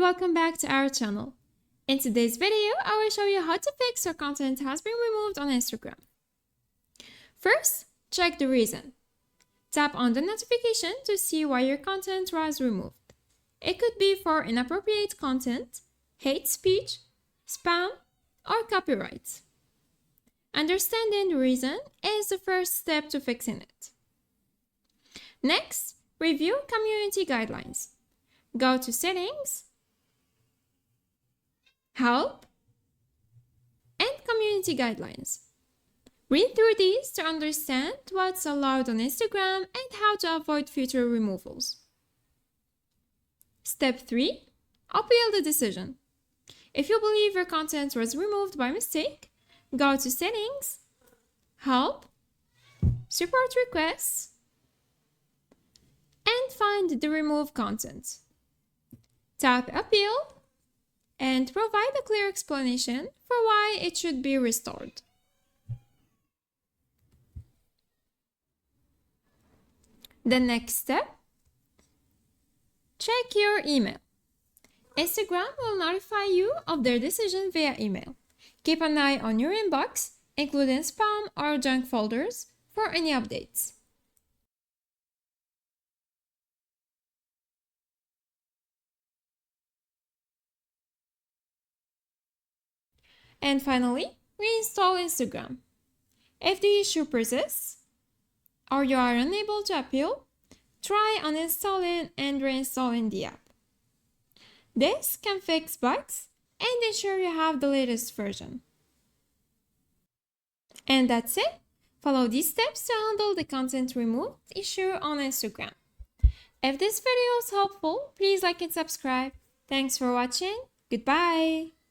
welcome back to our channel. In today's video, I will show you how to fix your content has been removed on Instagram. First, check the reason. Tap on the notification to see why your content was removed. It could be for inappropriate content, hate speech, spam, or copyright. Understanding the reason is the first step to fixing it. Next, review community guidelines. Go to Settings, Help, and Community Guidelines. Read through these to understand what's allowed on Instagram and how to avoid future removals. Step 3. Appeal the decision. If you believe your content was removed by mistake, go to Settings, Help, Support Requests, and find the Remove Content. Tap Appeal and provide a clear explanation for why it should be restored. The next step, check your email. Instagram will notify you of their decision via email. Keep an eye on your inbox, including spam or junk folders, for any updates. And finally, reinstall Instagram. If the issue persists, or you are unable to appeal, try uninstalling and reinstalling the app. This can fix bugs and ensure you have the latest version. And that's it. Follow these steps to handle the content removed issue on Instagram. If this video was helpful, please like and subscribe. Thanks for watching. Goodbye.